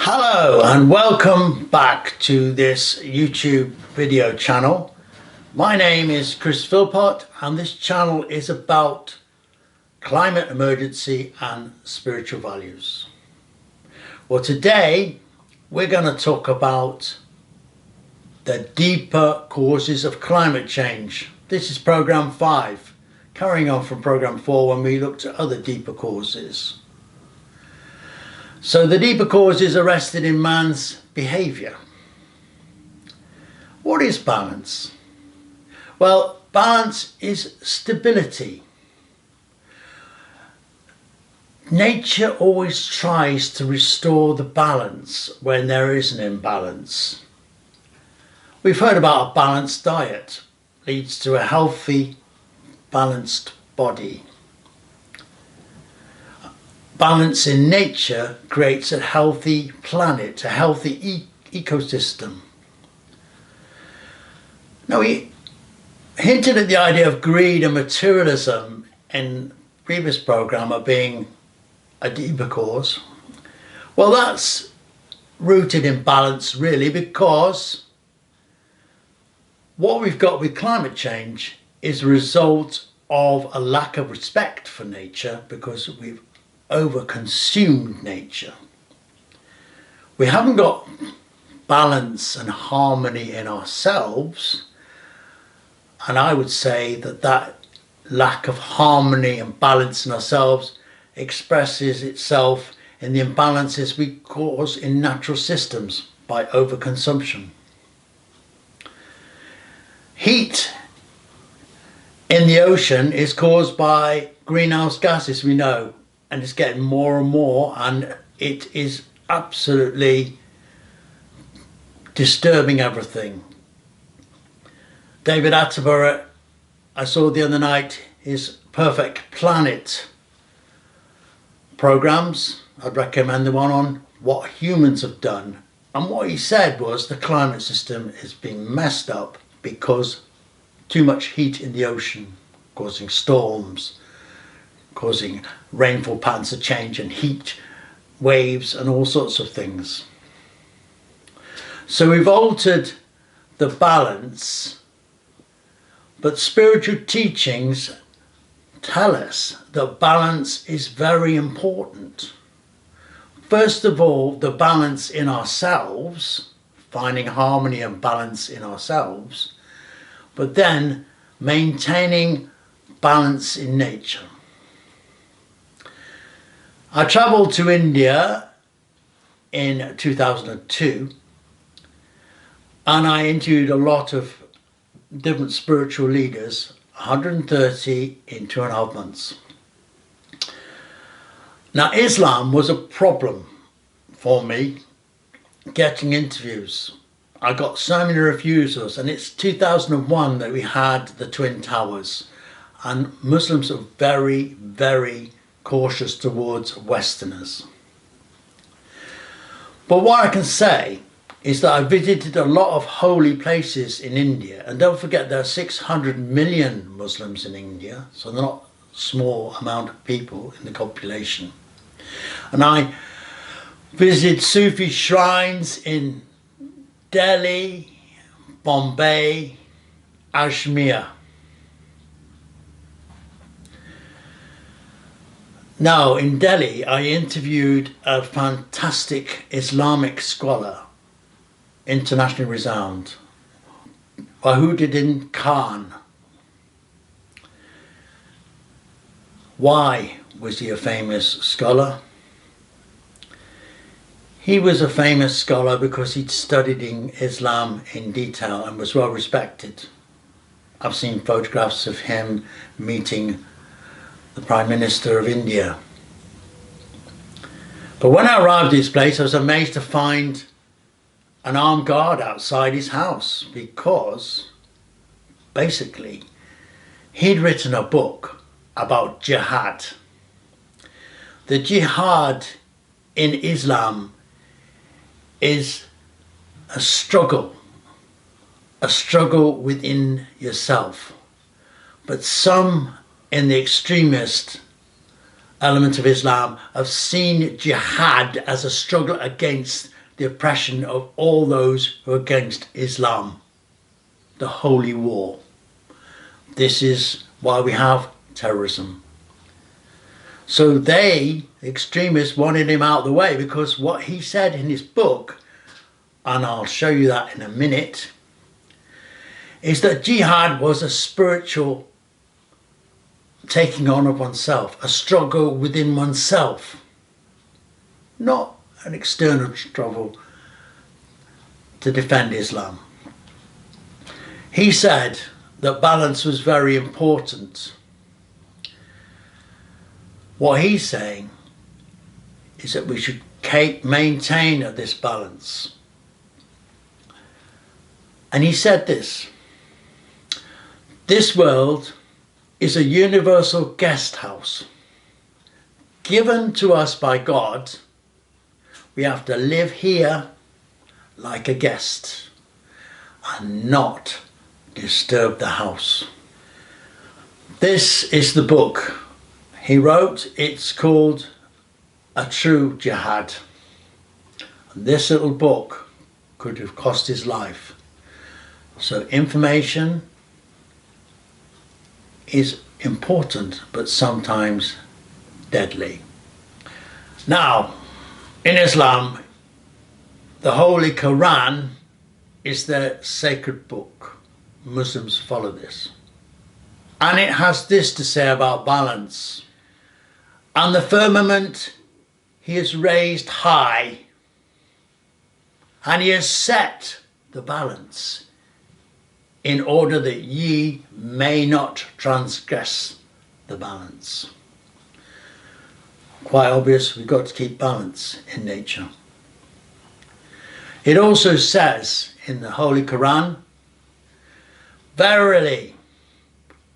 Hello and welcome back to this YouTube video channel. My name is Chris Philpott and this channel is about climate emergency and spiritual values. Well, today we're going to talk about the deeper causes of climate change. This is program 5, carrying on from program 4 when we looked at other deeper causes. So the deeper causes are rested in man's behaviour. What is balance? Well, balance is stability. Nature always tries to restore the balance when there is an imbalance. We've heard about a balanced diet leads to a healthy, balanced body. Balance in nature creates a healthy planet, a healthy ecosystem. Now, we hinted at the idea of greed and materialism in the previous program of being a deeper cause. Well, that's rooted in balance really, because what we've got with climate change is a result of a lack of respect for nature, because we've over-consumed nature. We haven't got balance and harmony in ourselves, and I would say that that lack of harmony and balance in ourselves expresses itself in the imbalances we cause in natural systems by overconsumption. Heat in the ocean is caused by greenhouse gases, we know, and it's getting more and more, and it is absolutely disturbing everything. David Attenborough, I saw the other night, his Perfect Planet programs. I'd recommend the one on what humans have done. And what he said was the climate system is being messed up because too much heat in the ocean, causing storms, causing rainfall patterns to change and heat waves and all sorts of things. So we've altered the balance, but spiritual teachings tell us that balance is very important. First of all, the balance in ourselves, finding harmony and balance in ourselves, but then maintaining balance in nature. I travelled to India in 2002 and I interviewed a lot of different spiritual leaders, 130 in 2.5 months. Now, Islam was a problem for me getting interviews. I got so many refusals, and it's 2001 that we had the Twin Towers, and Muslims are very, very cautious towards Westerners. But what I can say is that I visited a lot of holy places in India, and don't forget there are 600 million Muslims in India, so they're not a small amount of people in the population. And I visited Sufi shrines in Delhi, Bombay, Ajmer. Now, in Delhi, I interviewed a fantastic Islamic scholar, internationally renowned, Wahiduddin Khan. Why was he a famous scholar? He was a famous scholar because he'd studied in Islam in detail and was well respected. I've seen photographs of him meeting the Prime Minister of India. But when I arrived at his place, I was amazed to find an armed guard outside his house, because basically he'd written a book about jihad. The jihad in Islam is a struggle within yourself. But some in the extremist element of Islam have seen jihad as a struggle against the oppression of all those who are against Islam, the holy war. This is why we have terrorism. So they, the extremists, wanted him out of the way, because what he said in his book, and I'll show you that in a minute, is that jihad was a spiritual taking on of oneself, a struggle within oneself, not an external struggle to defend Islam. He said that balance was very important. What he's saying is that we should maintain this balance. And he said this: this world is a universal guest house given to us by God. We have to live here like a guest and not disturb the house. This is the book he wrote. It's called A True Jihad. And this little book could have cost his life. So information is important, but sometimes deadly. Now, in Islam, the Holy Quran is their sacred book. Muslims follow this. And it has this to say about balance. And the firmament he has raised high, and he has set the balance in order that ye may not transgress the balance. Quite obvious, we've got to keep balance in nature. It also says in the Holy Quran, verily,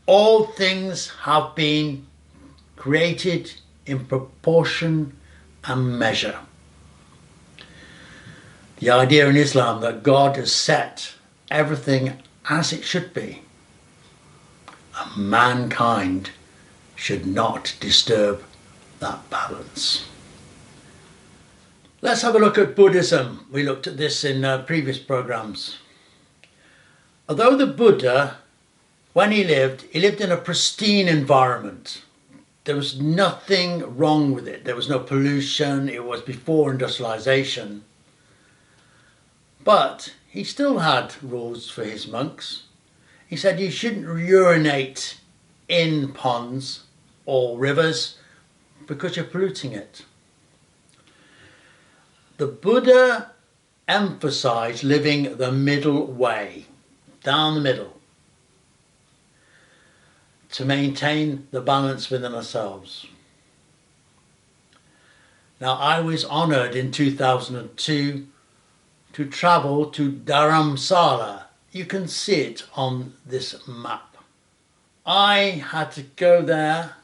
all things have been created in proportion and measure. The idea in Islam that God has set everything as it should be, and mankind should not disturb that balance. Let's have a look at Buddhism. We looked at this in previous programs. Although the Buddha, when he lived in a pristine environment. There was nothing wrong with it. There was no pollution. It was before industrialization. But he still had rules for his monks. He said you shouldn't urinate in ponds or rivers because you're polluting it. The Buddha emphasized living the middle way, down the middle, to maintain the balance within ourselves. Now, I was honored in 2002 to travel to Dharamsala. You can see it on this map. I had to go there,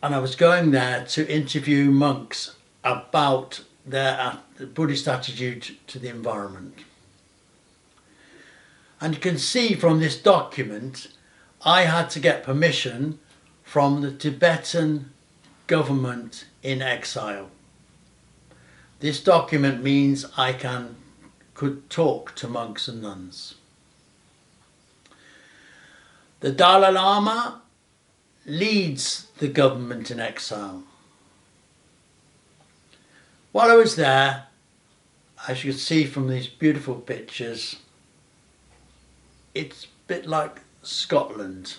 and I was going there to interview monks about their Buddhist attitude to the environment. And you can see from this document, I had to get permission from the Tibetan government in exile. This document means I could talk to monks and nuns. The Dalai Lama leads the government in exile. While I was there, as you can see from these beautiful pictures, it's a bit like Scotland.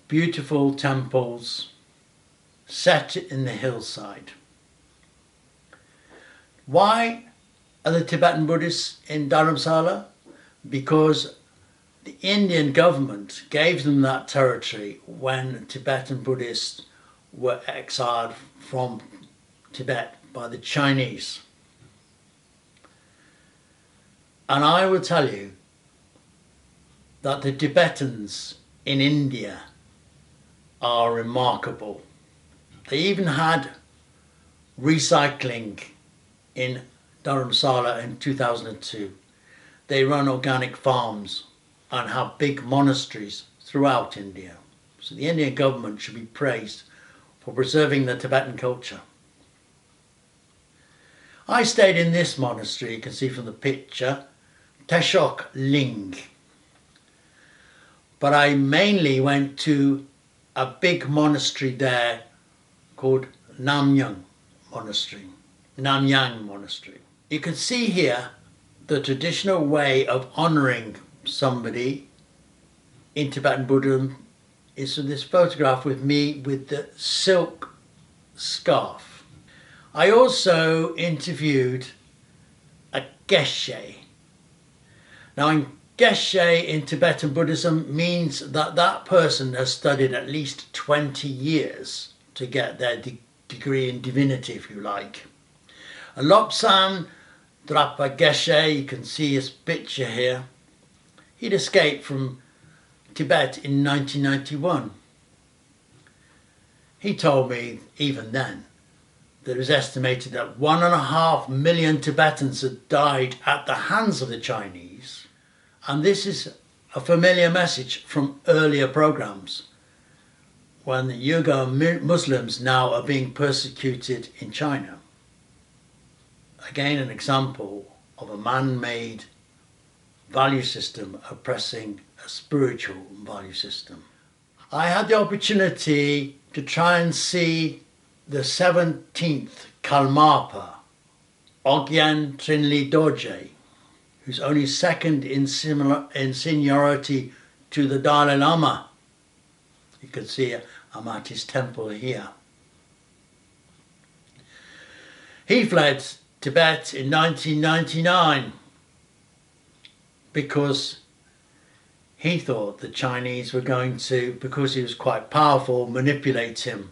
Beautiful temples set in the hillside. Why are the Tibetan Buddhists in Dharamsala? Because the Indian government gave them that territory when Tibetan Buddhists were exiled from Tibet by the Chinese. And I will tell you that the Tibetans in India are remarkable. They even had recycling in Dharamsala in 2002. They run organic farms and have big monasteries throughout India. So the Indian government should be praised for preserving the Tibetan culture. I stayed in this monastery, you can see from the picture, Teshok Ling. But I mainly went to a big monastery there called Namyang Monastery. You can see here the traditional way of honouring somebody in Tibetan Buddhism is in this photograph with me with the silk scarf. I also interviewed a geshe. Now, geshe in Tibetan Buddhism means that that person has studied at least 20 years to get their degree in divinity, if you like. A Lobsang Drapa Geshe, you can see his picture here. He'd escaped from Tibet in 1991. He told me even then that it was estimated that 1.5 million Tibetans had died at the hands of the Chinese. And this is a familiar message from earlier programs when the Uyghur Muslims now are being persecuted in China. Again, an example of a man-made value system oppressing a spiritual value system. I had the opportunity to try and see the 17th Kalmapa, Ogyen Trinley Dorje, who's only second in seniority to the Dalai Lama. You can see I'm at his temple here. He fled Tibet in 1999 because he thought the Chinese were going to, because he was quite powerful, manipulate him.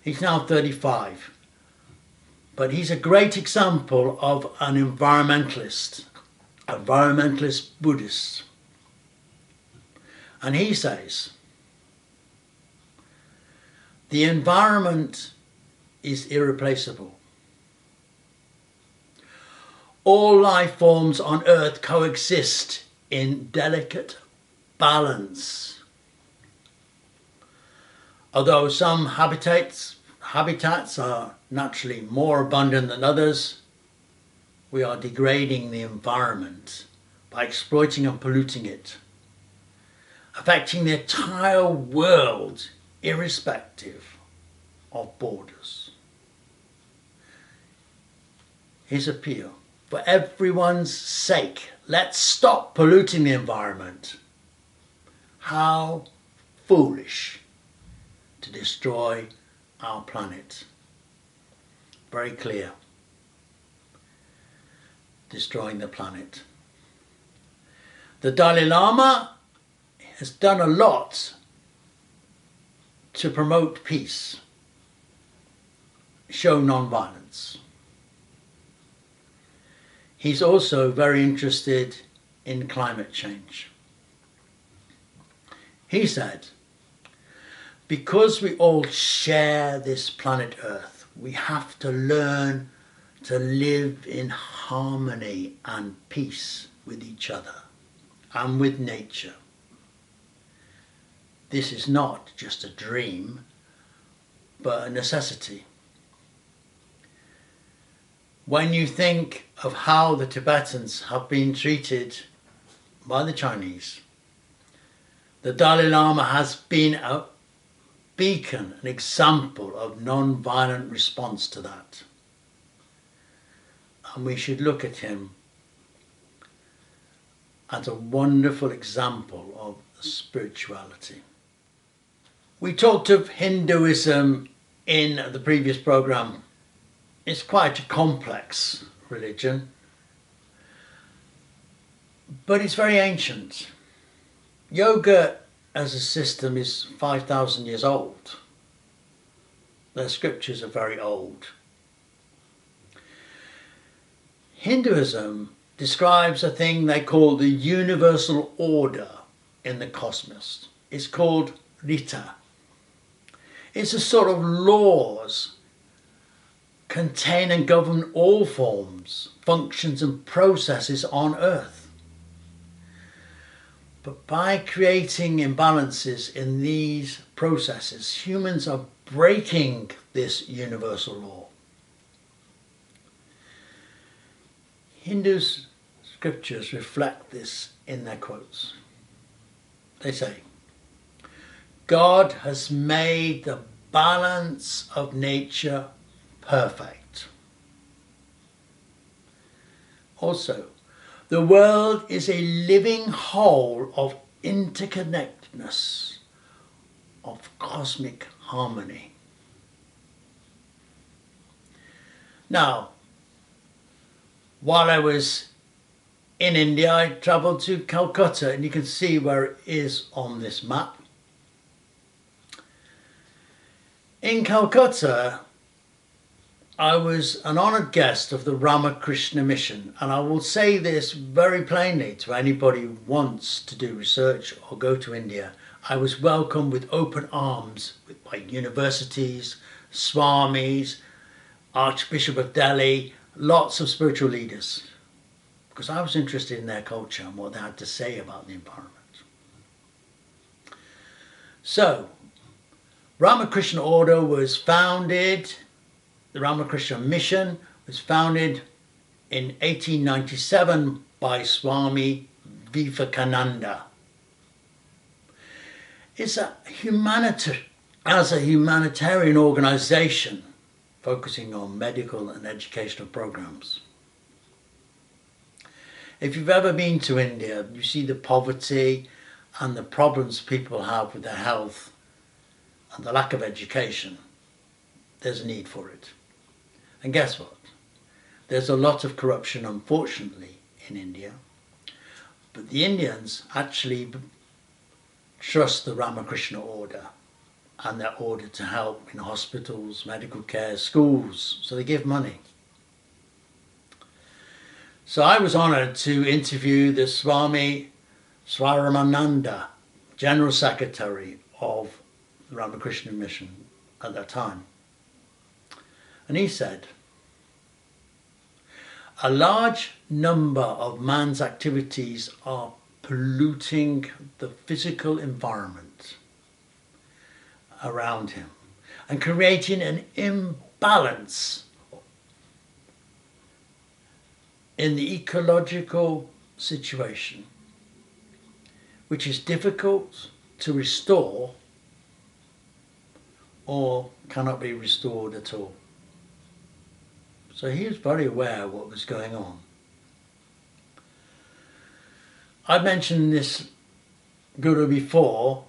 He's now 35, but he's a great example of an environmentalist Buddhist. And he says, the environment is irreplaceable. All life forms on earth coexist in delicate balance. Although some habitats are naturally more abundant than others, we are degrading the environment by exploiting and polluting it, affecting the entire world irrespective of borders. His appeal: for everyone's sake, let's stop polluting the environment. How foolish to destroy our planet. Very clear. Destroying the planet. The Dalai Lama has done a lot to promote peace, show non-violence. He's also very interested in climate change. He said, because we all share this planet Earth, we have to learn to live in harmony and peace with each other and with nature. This is not just a dream, but a necessity. When you think of how the Tibetans have been treated by the Chinese, the Dalai Lama has been a beacon, an example of non-violent response to that. And we should look at him as a wonderful example of spirituality. We talked of Hinduism in the previous program. It's quite a complex religion, but it's very ancient. Yoga as a system is 5,000 years old. Their scriptures are very old. Hinduism describes a thing they call the universal order in the cosmos. It's called Rita. It's a sort of laws contain and govern all forms, functions and processes on earth. But by creating imbalances in these processes, humans are breaking this universal law. Hindu's scriptures reflect this in their quotes. They say, God has made the balance of nature perfect. Also, the world is a living whole of interconnectedness, of cosmic harmony. Now, while I was in India, I travelled to Calcutta, and you can see where it is on this map. In Calcutta, I was an honoured guest of the Ramakrishna Mission, and I will say this very plainly to anybody who wants to do research or go to India. I was welcomed with open arms by universities, swamis, Archbishop of Delhi, lots of spiritual leaders, because I was interested in their culture and what they had to say about the environment. So, Ramakrishna Order was founded, the Ramakrishna Mission was founded in 1897 by Swami Vivekananda. It's a humanitarian organisation focusing on medical and educational programs. If you've ever been to India, you see the poverty and the problems people have with their health and the lack of education. There's a need for it. And guess what? There's a lot of corruption, unfortunately, in India. But the Indians actually trust the Ramakrishna Order and their order to help in hospitals, medical care, schools. So they give money. So I was honoured to interview the Swami Swaramananda, General Secretary of the Ramakrishna Mission at that time. And he said, a large number of man's activities are polluting the physical environment around him and creating an imbalance in the ecological situation, which is difficult to restore or cannot be restored at all. So he was very aware of what was going on. I've mentioned this guru before,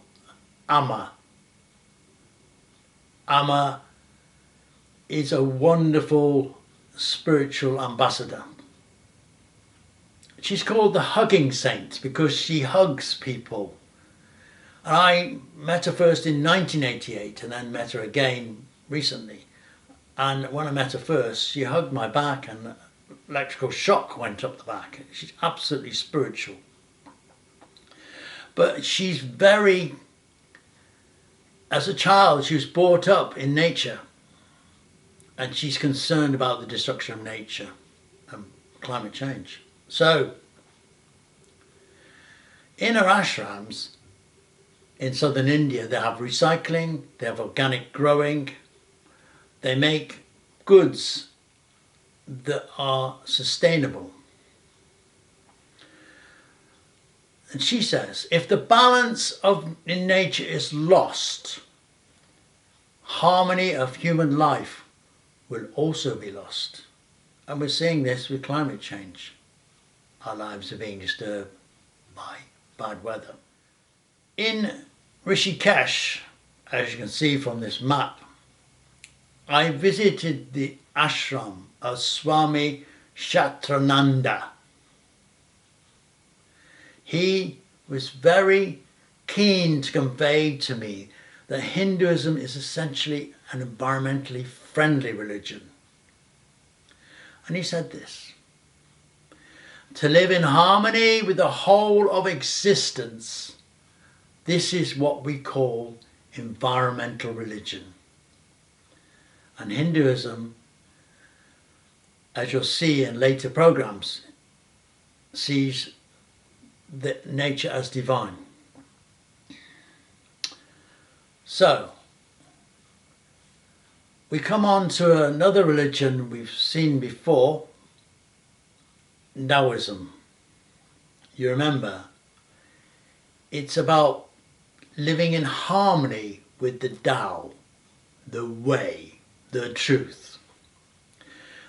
Amma. Amma is a wonderful spiritual ambassador. She's called the hugging saint because she hugs people. And I met her first in 1988 and then met her again recently. And when I met her first, she hugged my back and electrical shock went up the back. She's absolutely spiritual. But she's very, as a child, she was brought up in nature. And she's concerned about the destruction of nature and climate change. So, in her ashrams in southern India, they have recycling, they have organic growing, they make goods that are sustainable. And she says, if the balance in nature is lost, harmony of human life will also be lost. And we're seeing this with climate change. Our lives are being disturbed by bad weather. In Rishikesh, as you can see from this map, I visited the ashram of Swami Shatrananda. He was very keen to convey to me that Hinduism is essentially an environmentally friendly religion. And he said this: to live in harmony with the whole of existence, this is what we call environmental religion. And Hinduism, as you'll see in later programs, sees nature as divine. So, we come on to another religion we've seen before, Taoism. You remember, it's about living in harmony with the Tao, the way, the truth.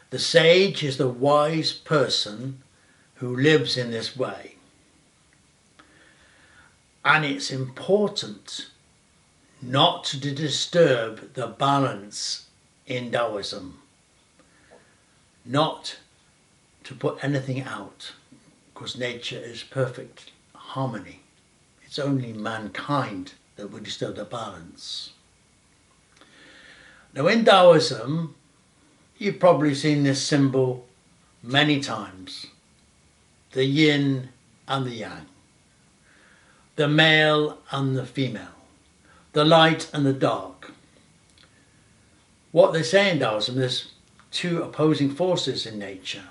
The sage is the wise person who lives in this way. And it's important not to disturb the balance in Taoism, not to put anything out, because nature is perfect harmony. It's only mankind that would disturb the balance. Now in Taoism, you've probably seen this symbol many times. The yin and the yang. The male and the female. The light and the dark. What they say in Taoism, there's two opposing forces in nature.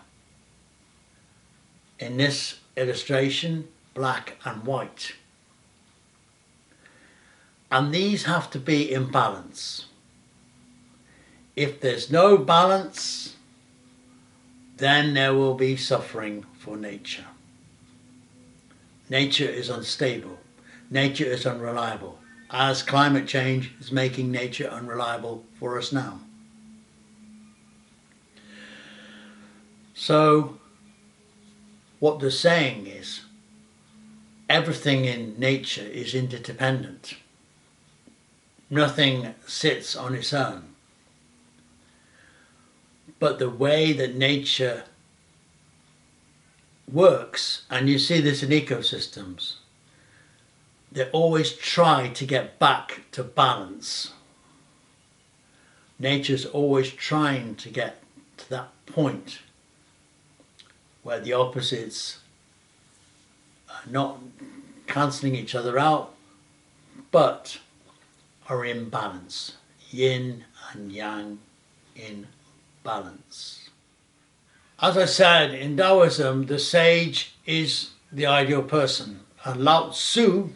In this illustration, black and white. And these have to be in balance. If there's no balance, then there will be suffering for nature. Nature is unstable. Nature is unreliable, as climate change is making nature unreliable for us now. So, what they're saying is, everything in nature is interdependent. Nothing sits on its own. But the way that nature works, and you see this in ecosystems, they always try to get back to balance. Nature's always trying to get to that point where the opposites are not cancelling each other out, but are in balance. Yin and yang in balance. As I said, in Taoism, the sage is the ideal person. And Lao Tzu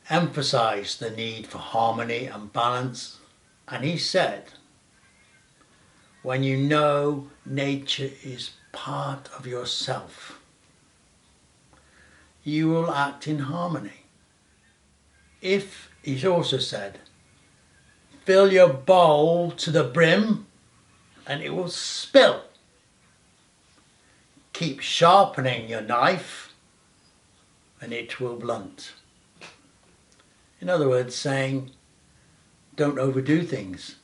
emphasized the need for harmony and balance. And he said, when you know nature is part of yourself, you will act in harmony. If, he's also said, fill your bowl to the brim and it will spill. Keep sharpening your knife and it will blunt. In other words, saying, don't overdo things.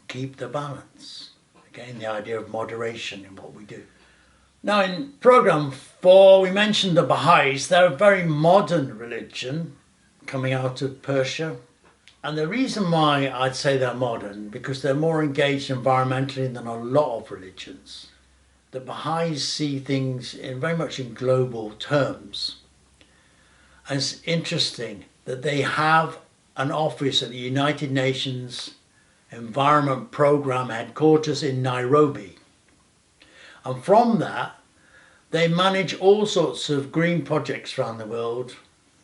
Keep the balance. Again, the idea of moderation in what we do. Now in program 4, we mentioned the Baha'is. They're a very modern religion coming out of Persia. And the reason why I'd say they're modern, because they're more engaged environmentally than a lot of religions. The Baha'is see things very much in global terms. And it's interesting that they have an office at the United Nations Environment Programme headquarters in Nairobi. And from that, they manage all sorts of green projects around the world,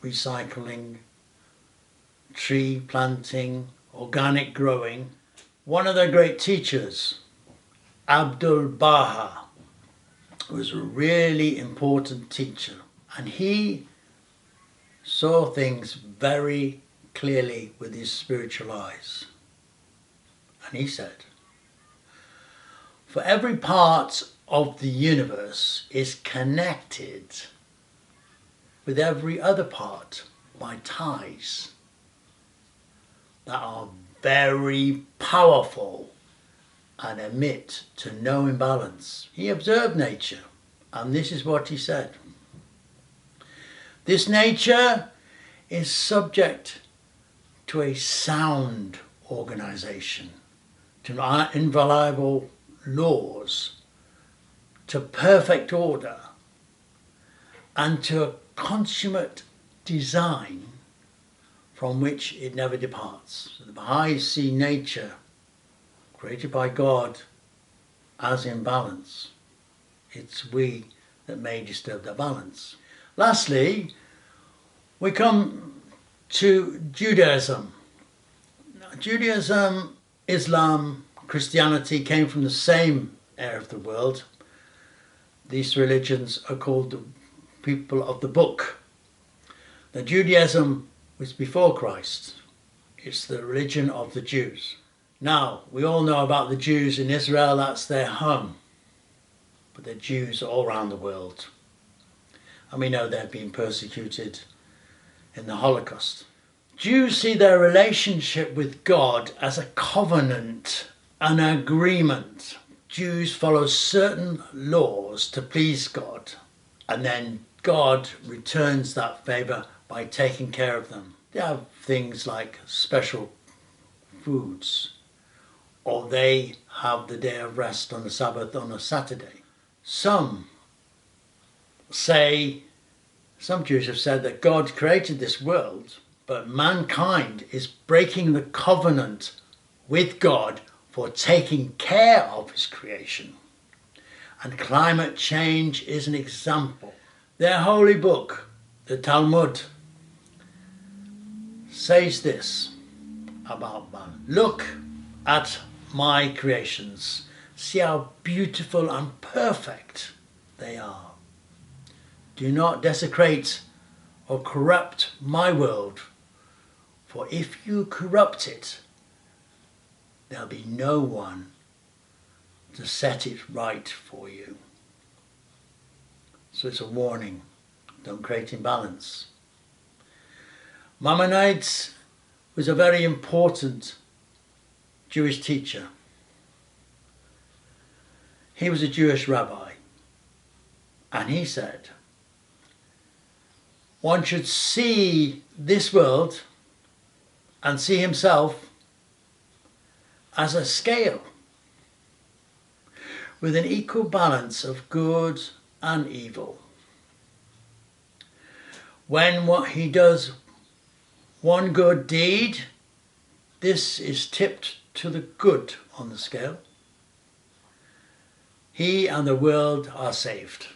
recycling, tree planting, organic growing. One of their great teachers, Abdul Baha, was a really important teacher, and he saw things very clearly with his spiritual eyes. And he said, for every part of the universe is connected with every other part by ties that are very powerful and admit to no imbalance. He observed nature, and this is what he said. This nature is subject to a sound organization, to inviolable laws, to perfect order, and to a consummate design from which it never departs. So the Baha'is see nature created by God as in balance. It's we that may disturb their balance. Lastly, we come to Judaism. Now, Judaism, Islam, Christianity came from the same area of the world. These religions are called the people of the book. Now, Judaism was before Christ. It's the religion of the Jews. Now, we all know about the Jews in Israel, that's their home. But they're Jews all around the world. And we know they've been persecuted in the Holocaust. Jews see their relationship with God as a covenant, an agreement. Jews follow certain laws to please God, and then God returns that favour by taking care of them. They have things like special foods, or they have the day of rest on the Sabbath on a Saturday. Some Jews have said that God created this world, but mankind is breaking the covenant with God for taking care of his creation. And climate change is an example. Their holy book, the Talmud, says this about man. Look at my creations. See how beautiful and perfect they are. Do not desecrate or corrupt my world, for if you corrupt it, there'll be no one to set it right for you. So it's a warning. Don't create imbalance. Maimonides was a very important Jewish teacher. He was a Jewish rabbi, and he said, one should see this world and see himself as a scale with an equal balance of good and evil. When what he does one good deed, this is tipped to the good on the scale. He and the world are saved.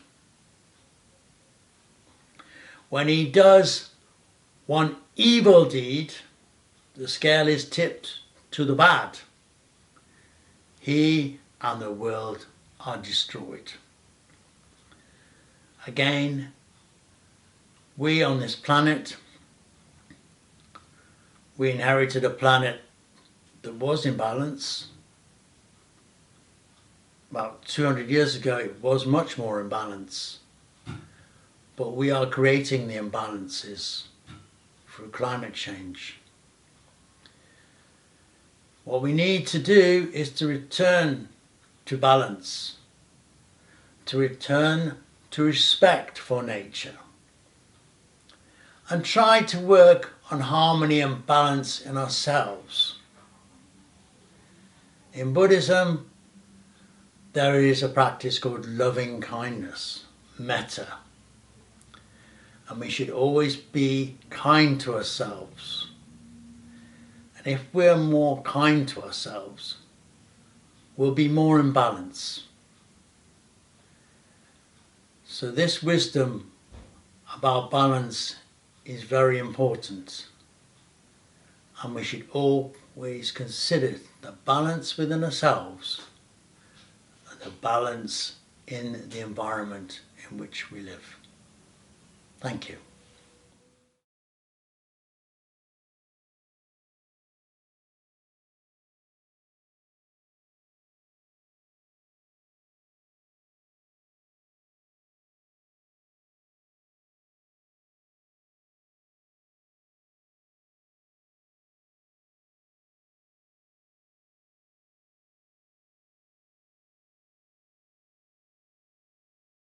When he does one evil deed, the scale is tipped to the bad. He and the world are destroyed. Again, we on this planet, we inherited a planet that was in balance. About 200 years ago, it was much more in balance. But we are creating the imbalances through climate change. What we need to do is to return to balance, to return to respect for nature, and try to work on harmony and balance in ourselves. In Buddhism, there is a practice called loving kindness, metta. And we should always be kind to ourselves. And if we're more kind to ourselves, we'll be more in balance. So this wisdom about balance is very important. And we should always consider the balance within ourselves and the balance in the environment in which we live. Thank you.